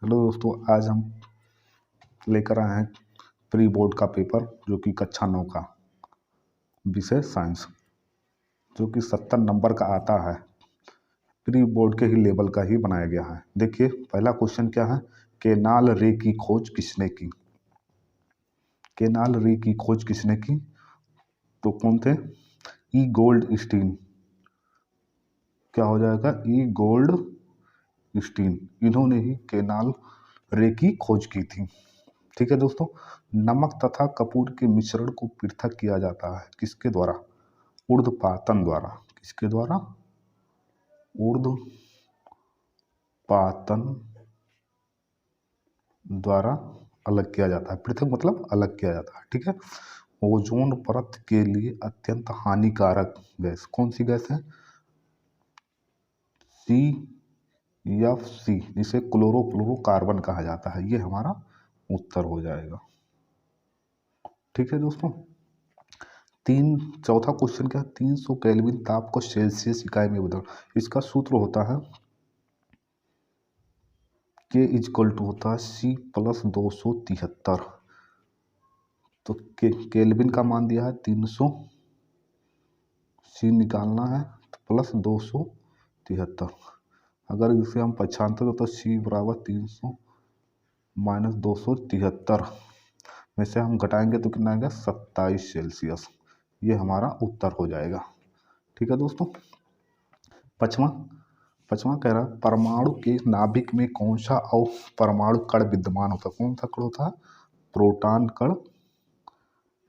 Hello दोस्तों, आज हम लेकर आए हैं प्री बोर्ड का पेपर जो कि कक्षा 9 का विषय साइंस, जो कि 70 नंबर का आता है। प्री बोर्ड के ही लेवल का ही बनाया गया है। देखिए, पहला क्वेश्चन क्या है। केनाल रे की खोज किसने की? केनाल रे की खोज किसने की? तो कौन थे? ई गोल्ड स्टीन। क्या हो जाएगा? ई गोल्ड स्टीन। इन्होंने ही केनाल रे की खोज की थी। ठीक है दोस्तों। नमक तथा कपूर के मिश्रण को पृथक किया जाता है किसके द्वारा? ऊर्ध्वपातन द्वारा। किसके द्वारा? ऊर्ध्वपातन द्वारा अलग किया जाता है। पृथक मतलब अलग किया जाता है। ठीक है। ओजोन परत के लिए अत्यंत हानिकारक गैस कौन सी गैस है? CFC, जिसे क्लोरोफ्लोरोकार्बन कहा जाता है। ये हमारा उत्तर हो जाएगा। ठीक है दोस्तों। चौथा क्वेश्चन क्या है? 300 केल्विन ताप को सेल्सियस इकाई में बदल। इसका सूत्र होता है K इजक्वल टू होता है C प्लस 273। तो केल्विन का मान दिया है 300, C निकालना है तो प्लस 273। अगर इसे हम पक्षांतर तो C बराबर 300 माइनस 273 में से हम घटाएंगे तो कितना आएगा? 27 सेल्सियस। ये हमारा उत्तर हो जाएगा। ठीक है दोस्तों। पचवा कह रहा है परमाणु के नाभिक में कौन सा परमाणु कण विद्यमान होता है? कौन सा कण होता है? प्रोटॉन कण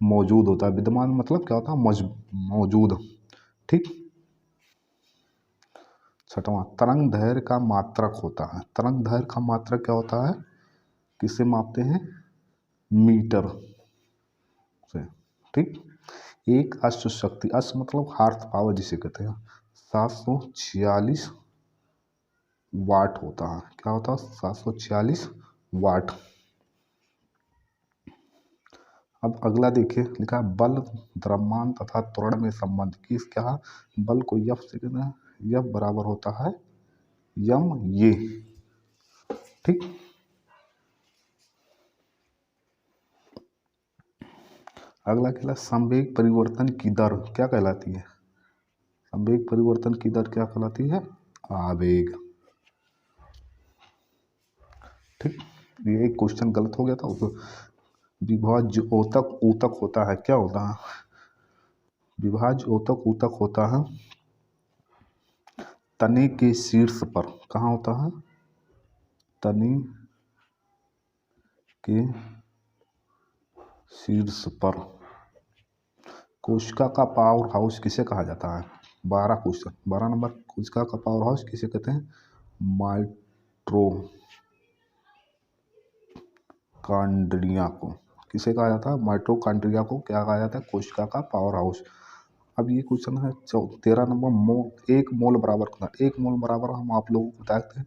मौजूद होता है। विद्यमान मतलब क्या होता है? मौजूद। ठीक। छठवां, तरंग दैर्घ्य का मात्रक होता है। तरंग दैर्घ्य का मात्रक क्या होता है? किससे मापते हैं? मीटर से। ठीक। एक अश्व शक्ति, अश्व मतलब हार्स पावर जिसे कहते हैं, 746 वाट होता है। क्या होता है? 746 वाट। अब अगला देखिए, लिखा है बल, द्रव्यमान तथा त्वरण में संबंध। किस क्या? बल को यफ से कहते हैं। यफ बराबर होता है यम ये। ठीक। अगला क्या? संवेग परिवर्तन की दर क्या कहलाती है? संवेग परिवर्तन की दर क्या कहलाती है? आवेग। ठीक। ये एक क्वेश्चन गलत हो गया था उसको। विभाज्य ऊतक ऊतक होता है। क्या होता है? विभाज्य ऊतक ऊतक होता है तने के शीर्ष पर। कहाँ होता है? तने के शीर्ष पर। कोशिका का पावर हाउस किसे कहा जाता है? 12 क्वेश्चन, 12 नंबर। कोशिका का पावर हाउस किसे कहते हैं? माइटोकॉन्ड्रिया को। किसे कहा जाता है? माइटोकॉन्ड्रिया को क्या कहा जाता है? कोशिका का पावर हाउस। अब ये क्वेश्चन है 13 नंबर। एक मोल बराबर कितना? एक मोल बराबर हम आप लोगों को बताए थे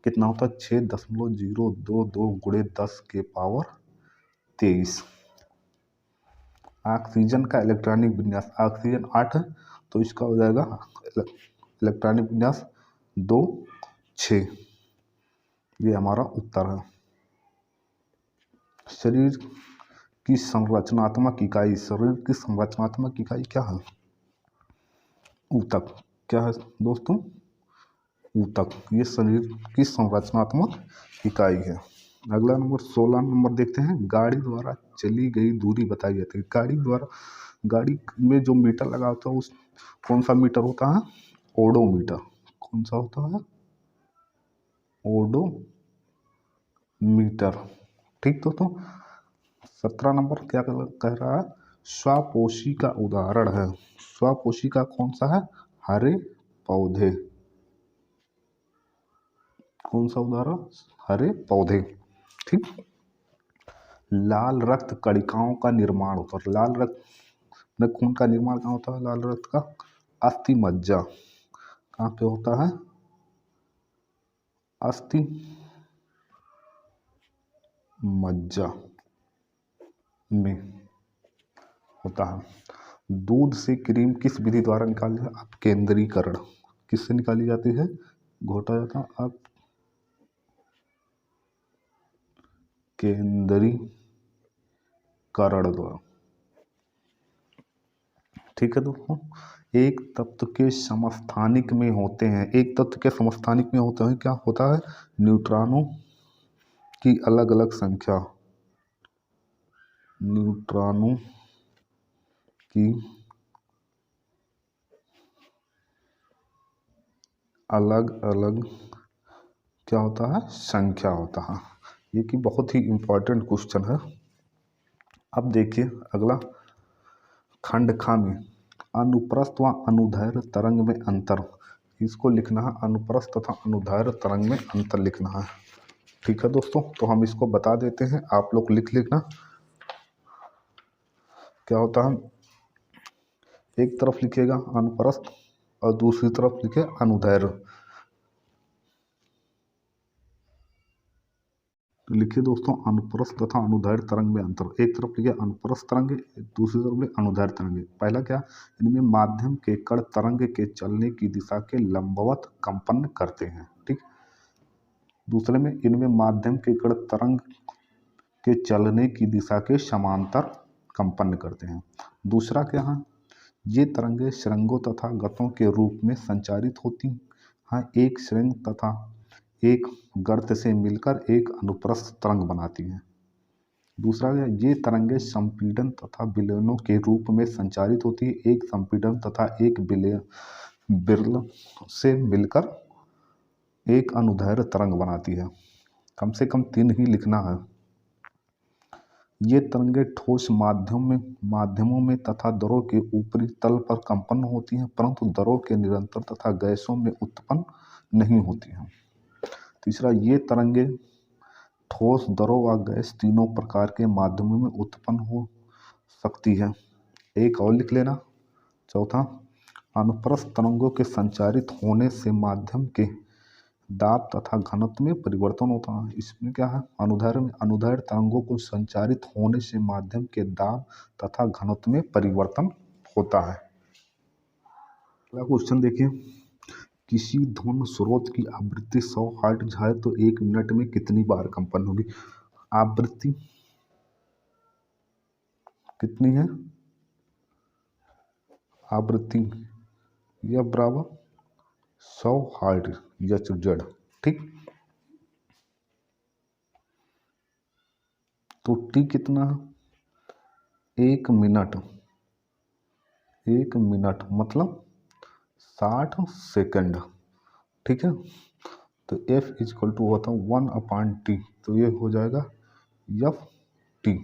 कितना होता है? 6.022 गुणे 10 के पावर 23। ऑक्सीजन का इलेक्ट्रॉनिक विन्यास, ऑक्सीजन 8 है तो इसका हो जाएगा इलेक्ट्रॉनिक विन्यास 2, 6। ये हमारा उत्तर है। शरीर की संरचनात्मक इकाई, शरीर की संरचनात्मक इकाई क्या है? ऊतक। क्या है दोस्तों? ऊतक। ये शरीर की संरचनात्मक इकाई है। अगला नंबर 16 नंबर देखते हैं। गाड़ी द्वारा चली गई दूरी बताई जाती है। गाड़ी में जो मीटर लगा होता है उस कौन सा मीटर होता है? ओडोमीटर। कौन सा होता है? ओडोमीटर। ठीक दोस्तों। 17 नंबर क्या कह रहा है? स्वपोषी का उदाहरण है। स्वपोषी का कौन सा है? हरे पौधे। कौन सा उदाहरण? हरे पौधे। ठीक। लाल रक्त कणिकाओं का निर्माण होता है। लाल रक्त में खून का निर्माण कहाँ होता है? लाल रक्त का अस्थि मज्जा। कहाँ पे होता है? अस्थि मज्जा में होता है। दूध से क्रीम किस विधि द्वारा निकाली है? अपकेंद्रीकरण। किससे निकाली जाती है? घोटा जाता है केंद्रीकरण द्वारा। ठीक है दोस्तों, एक तत्व के समस्थानिक में होते हैं, एक तत्व के समस्थानिक में होते हैं, क्या होता है, न्यूट्रॉनों की अलग अलग संख्या, न्यूट्रॉनों की अलग अलग क्या होता है, संख्या होता है। ये कि बहुत ही इंपॉर्टेंट क्वेश्चन है। अब देखिए अगला, खंड खा में अनुप्रस्थ व अनुदैर्घ्य तरंग में अंतर, इसको लिखना है, अनुप्रस्थ तथा अनुदैर्घ्य तरंग में अंतर लिखना है। ठीक है दोस्तों, तो हम इसको बता देते हैं, आप लोग लिख लेना। क्या होता है, एक तरफ लिखिएगा अनुप्रस्थ और दूसरी तरफ लिखे अनुदैर्घ्य। तो लिखिए दोस्तों, अनुप्रस्थ तथा अनुदैर्घ्य तरंग में अंतर, एक तरफ लिखिए अनुप्रस्थ तरंग, दूसरी तरफ लिखिए अनुदैर्घ्य तरंग। पहला क्या, इनमें माध्यम के कण तरंग के चलने की दिशा के लंबवत कंपन करते हैं। ठीक, दूसरे में इनमें माध्यम के कण तरंग के चलने की दिशा के समांतर कंपन करते हैं। दूसरा क्या है, ये तरंगें श्रृंगों तथा गतों के रूप में संचारित होती हैं, एक श्रृंग तथा एक गर्त से मिलकर एक अनुप्रस्थ तरंग बनाती हैं। दूसरा है, ये तरंगें संपीड़न तथा विलयनों के रूप में संचारित होती है, एक संपीड़न तथा एक विलयन से मिलकर एक अनुदैर्घ्य तरंग बनाती है। कम से कम 3 ही लिखना है। ये तरंगें ठोस माध्यमों में तथा दरों के ऊपरी तल पर कंपन होती हैं, परंतु दरों के निरंतर तथा गैसों में उत्पन्न नहीं होती हैं। तीसरा, ये तरंगें ठोस, दरों व गैस तीनों प्रकार के माध्यमों में उत्पन्न हो सकती है। एक और लिख लेना। चौथा, अनुप्रस्थ तरंगों के संचारित होने से माध्यम के दाब तथा घनत्व में परिवर्तन होता है। इसमें क्या है, अनुदैर्घ्य में अनुदैर्घ्य तरंगों को संचारित होने से माध्यम के दाब तथा घनत्व में परिवर्तन होता है। अगला क्वेश्चन देखिए, किसी ध्वनि स्रोत की आवृत्ति 100 हर्ट्ज है तो 1 मिनट में कितनी बार कंपन होगी। आवृत्ति कितनी है, आवृत्ति यह बराबर 100 हर्ट्ज एच जेड। ठीक, तो टी कितना है, 1 मिनट, 1 मिनट मतलब 60 सेकंड। ठीक है, तो F इजक्वल टू होता है 1/T, तो ये हो जाएगा FT।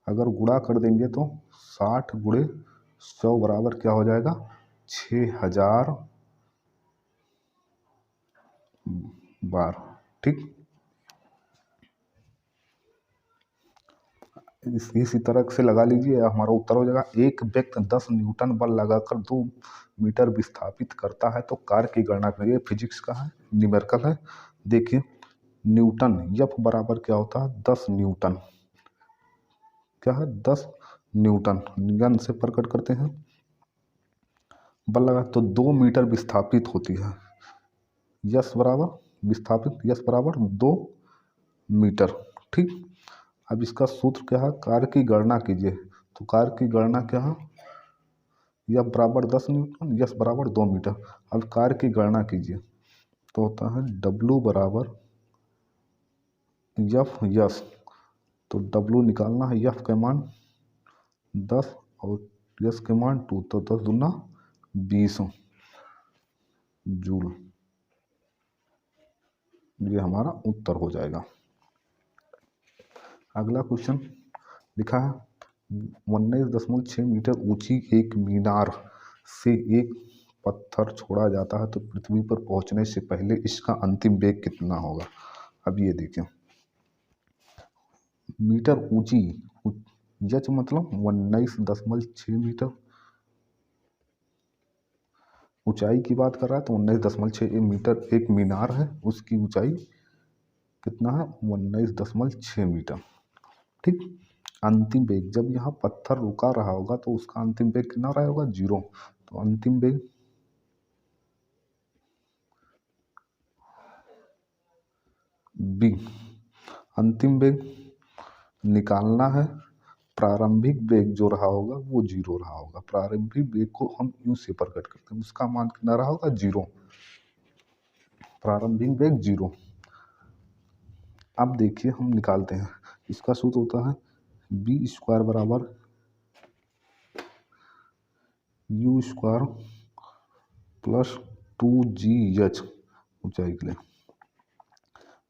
अगर गुणा कर देंगे तो 60 गुणे 100 बराबर क्या हो जाएगा, 6000 बार। ठीक, इसी तरह से लगा लीजिए, हमारा उत्तर हो जाएगा, एक व्यक्ति 10 न्यूटन बल लगाकर 2 मीटर विस्थापित करता है तो कार्य की गणना करिए। फिजिक्स का है, न्यूमेरिकल है। देखिए न्यूटन, एफ बराबर क्या होता है, 10 न्यूटन, क्या है, 10 न्यूटन, गन से प्रकट करते हैं, बल लगा तो 2 मीटर विस्थापित होती है। यस बराबर विस्थापित, यस बराबर 2 मीटर। ठीक, अब इसका सूत्र क्या है, कार्य की गणना कीजिए, तो कार्य की गणना क्या है, एफ बराबर 10 न्यूटन, यस बराबर 2 मीटर। अब कार्य की गणना कीजिए तो होता है डब्लू बराबर एफ यस, तो डब्लू निकालना है, एफ का मान 10 और यस के मान 2, तो 10 दूना 20 जूल। ये हमारा उत्तर हो जाएगा। अगला क्वेश्चन लिखा है, 19.6 मीटर ऊंची एक मीनार से एक पत्थर छोड़ा जाता है तो पृथ्वी पर पहुंचने से पहले इसका अंतिम वेग कितना होगा। अब ये देखिए, मीटर ऊंची, यच मतलब 19.6 मीटर ऊंचाई की बात कर रहा है, तो 19.6 मीटर एक मीनार है, उसकी ऊंचाई कितना है, 19.6 मीटर। ठीक, अंतिम वेग, जब यहाँ पत्थर रुका रहा होगा तो उसका अंतिम वेग कितना रहा होगा, 0। तो अंतिम वेग बी, अंतिम वेग निकालना है, प्रारंभिक वेग जो रहा होगा वो जीरो रहा होगा। प्रारंभिक वेग को हम यू से प्रकट करते हैं, उसका मान कितना रहा होगा, जीरो। प्रारंभिक वेग जीरो। अब देखिए हम निकालते हैं, इसका सूत्र होता है बी स्क्वायर बराबर यू स्क्वायर प्लस 2GH ऊंचाई के लिए।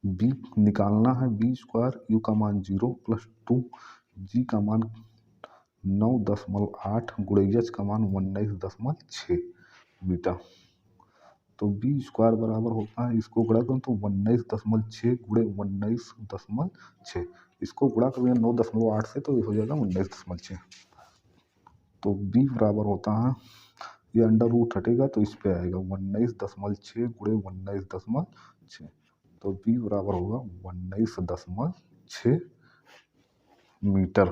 बी निकालना है, बी स्क्वायर, यू का मान जीरो प्लस 2, जी का मान 9.8 गुणे एच का मान 19.6 मीटर। तो बी स्क्वायर बराबर होता है, इसको गुणा करूँ तो 19.6 गुणे 19.6, इसको गुणा करेंगे 9.8 से तो ये हो जाएगा 19.6। तो बी बराबर होता है, ये अंडर रूट हटेगा तो इस पे आएगा 19.6 गुणे 19.6, तो बी बराबर होगा 19.6 मीटर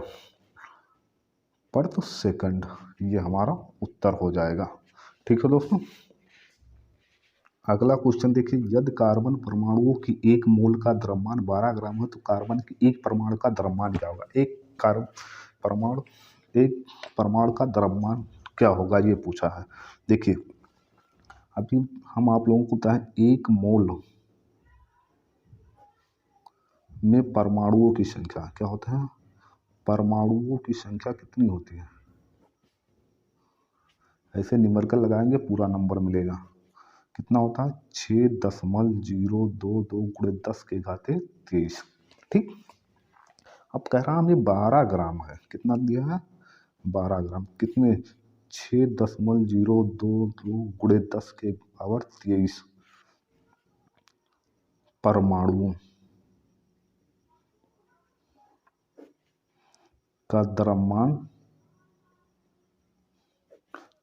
प्रति सेकंड। ये हमारा उत्तर हो जाएगा। ठीक है दोस्तों, अगला क्वेश्चन देखिए, यदि कार्बन परमाणुओं की एक मोल का द्रव्यमान 12 ग्राम है तो कार्बन की एक परमाणु का द्रव्यमान क्या होगा। एक परमाणु का द्रव्यमान क्या होगा ये पूछा है। देखिए अभी हम आप लोगों को बताएं, एक मोल में परमाणुओं की संख्या क्या होता है, परमाणुओं की संख्या कितनी होती है। ऐसे न्यूमेरिकल लगाएंगे पूरा नंबर मिलेगा, कितना होता है 6.022 गुणे 10⁻23। ठीक, अब कह रहा हमें 12 ग्राम है, कितना दिया है 12 ग्राम, कितने 6.022 गुणे 10⁻23 परमाणुओं का द्रव्यमान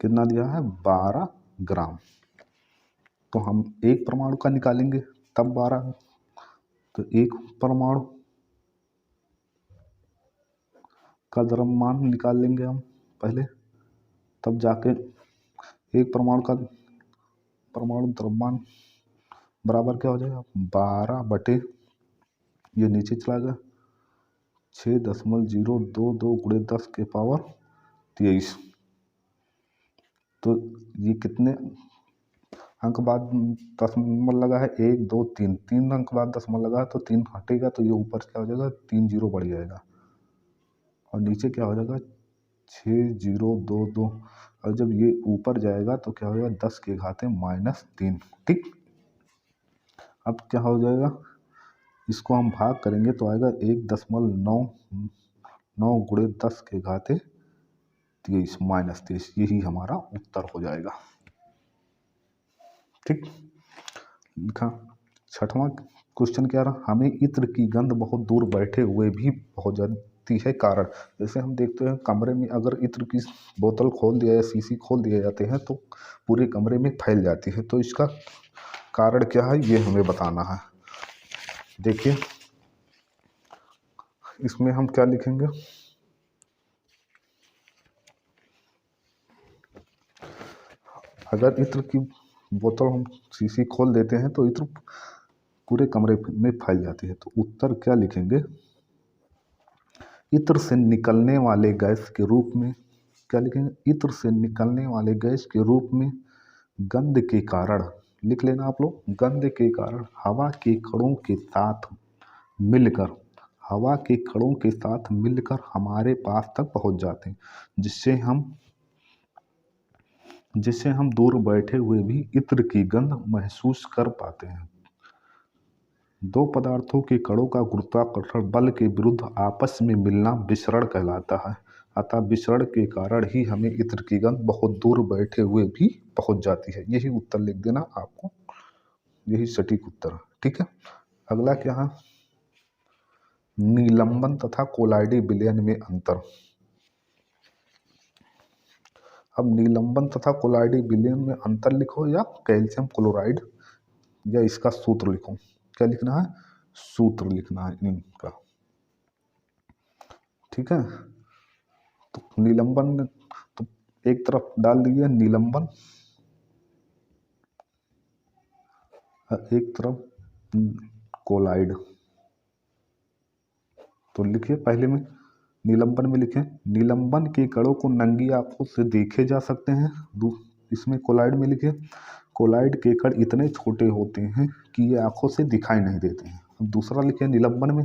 कितना दिया है 12 ग्राम। तो हम एक परमाणु का निकालेंगे तब 12, तो एक परमाणु का द्रव्यमान निकाल लेंगे हम पहले, तब जाके एक परमाणु द्रव्यमान बराबर क्या हो जाएगा 12 बटे, ये नीचे चला गया 6.022 गुणे 10⁻23। तो ये कितने अंक बाद दशमलव लगा है, 1 2 3, 3 अंक बाद दशमलव लगा है तो 3 हटेगा तो ये ऊपर क्या हो जाएगा 3 जीरो बढ़ जाएगा और नीचे क्या हो जाएगा 6022, और जब ये ऊपर जाएगा तो क्या हो जाएगा 10⁻³ ठीक। अब क्या हो जाएगा, इसको हम भाग करेंगे तो आएगा 1.99 गुणे 10⁻23 -23, यही हमारा उत्तर हो जाएगा। ठीक, लिखा। छठवां क्वेश्चन क्या रहा, हमें इत्र की गंध बहुत दूर बैठे हुए भी पहुंच जाती है, कारण। जैसे हम देखते हैं कमरे में अगर इत्र की बोतल खोल दिया या शीशी खोल दिए जाते हैं तो पूरे कमरे में फैल जाती है, तो इसका कारण क्या है ये हमें बताना है। देखिए इसमें हम क्या लिखेंगे, अगर इत्र की बोतल हम शीशी खोल देते हैं तो इत्र पूरे कमरे में फैल जाती है, तो उत्तर क्या लिखेंगे, इत्र से निकलने वाले गैस के रूप में, क्या लिखेंगे, इत्र से निकलने वाले गैस के रूप में गंध के कारण, लिख लेना आप लोग, गंध के कारण हवा के कणों के साथ मिलकर, हवा के कणों के साथ मिलकर हमारे पास तक पहुंच जाते हैं, जिससे हम दूर बैठे हुए भी इत्र की गंध महसूस कर पाते हैं। दो पदार्थों के कणों का गुरुत्वाकर्षण बल के विरुद्ध आपस में मिलना विसरण कहलाता है, अतः विसरण के कारण ही हमें इत्र की गंध बहुत दूर बैठे हुए भी पहुंच जाती है। यही उत्तर लिख देना आपको, यही सटीक उत्तर है। ठीक है, अगला क्या है, निलंबन तथा कोलाइडी विलयन में अंतर। अब निलंबन तथा कोलाइडी विलयन में अंतर लिखो या कैल्शियम क्लोराइड या इसका सूत्र लिखो, क्या लिखना है, सूत्र लिखना है इनका। ठीक है, तो निलंबन तो एक तरफ डाल दीजिए निलंबन, एक तरफ कोलाइड, तो लिखिए पहले में निलंबन में लिखें, निलंबन के कणों को नंगी आंखों से देखे जा सकते हैं। इसमें कोलाइड में लिखे, कोलाइड के कण इतने छोटे होते हैं कि ये आंखों से दिखाई नहीं देते हैं। अब दूसरा लिखे निलंबन में,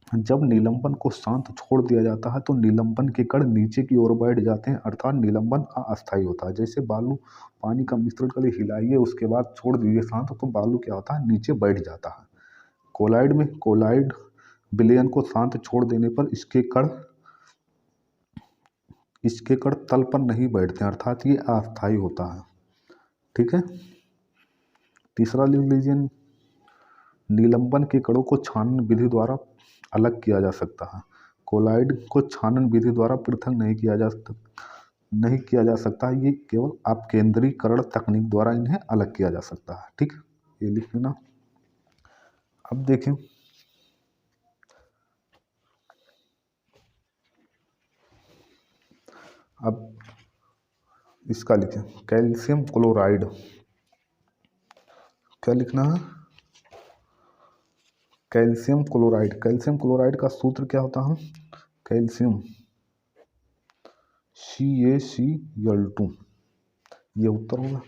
जब निलंबन को शांत छोड़ दिया जाता है तो निलंबन के कण नीचे की ओर बैठ जाते हैं, अर्थात निलंबन अस्थायी होता है। जैसे बालू पानी का मिश्रण कर हिलाइए, उसके बाद छोड़ दीजिए शांत, तो बालू क्या होता है, नीचे बैठ जाता है। कोलाइड में, कोलाइड विलयन को शांत छोड़ देने पर इसके कण तल पर नहीं बैठते, अर्थात ये अस्थायी होता है। ठीक है। तीसरा लिख लीजिए, निलंबन के कणों को छानन विधि द्वारा अलग किया जा सकता है। कोलाइड को छानन विधि द्वारा पृथक नहीं किया जा सकता। ये केवल अपकेंद्रीकरण तकनीक द्वारा इन्हें अलग किया जा सकता है। ठीक, ये लिख लेना। अब देखें, अब इसका लिखें कैल्शियम क्लोराइड। क्या लिखना है, कैल्शियम क्लोराइड। कैल्शियम क्लोराइड का सूत्र क्या होता है, कैल्शियम CaCl2, ये उत्तर होगा।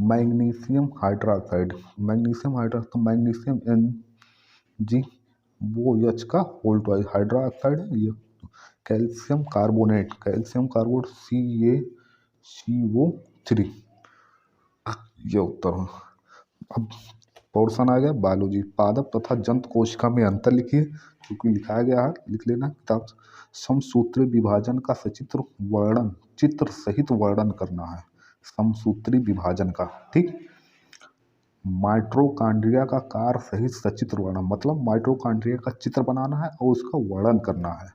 मैग्नीशियम हाइड्रोक्साइड, तो मैग्नीशियम MgOH का होल ट्वाइस, हाइड्रोक्साइड है ये। कैल्शियम कार्बोनेट, CaCO3, ये उत्तर हो। अब पोर्शन आ गया बायोलॉजी। पादप तथा जंतु कोशिका में अंतर लिखिए, क्योंकि लिखाया गया है, लिख लेना किताब। समसूत्री विभाजन का सचित्र वर्णन, चित्र सहित वर्णन करना है, समसूत्री विभाजन का। ठीक। माइटोकॉन्ड्रिया का कार्य सहित सचित्र वर्णन, मतलब माइटोकॉन्ड्रिया का चित्र बनाना है और उसका वर्णन करना है।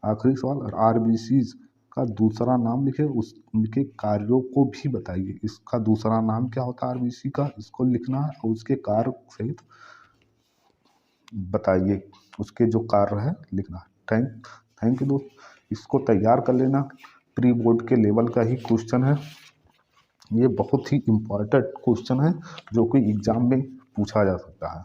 आखिरी सवाल, आरबीसीज का दूसरा नाम लिखे, उनके कार्यों को भी बताइए। इसका दूसरा नाम क्या होता है आरबीसी का, इसको लिखना है और उसके कार्य सहित बताइए, उसके जो कार्य है लिखना है। थैंक यू दोस्त, इसको तैयार कर लेना। प्री बोर्ड के लेवल का ही क्वेश्चन है, ये बहुत ही इम्पोर्टेंट क्वेश्चन है जो कि एग्जाम में पूछा जा सकता है।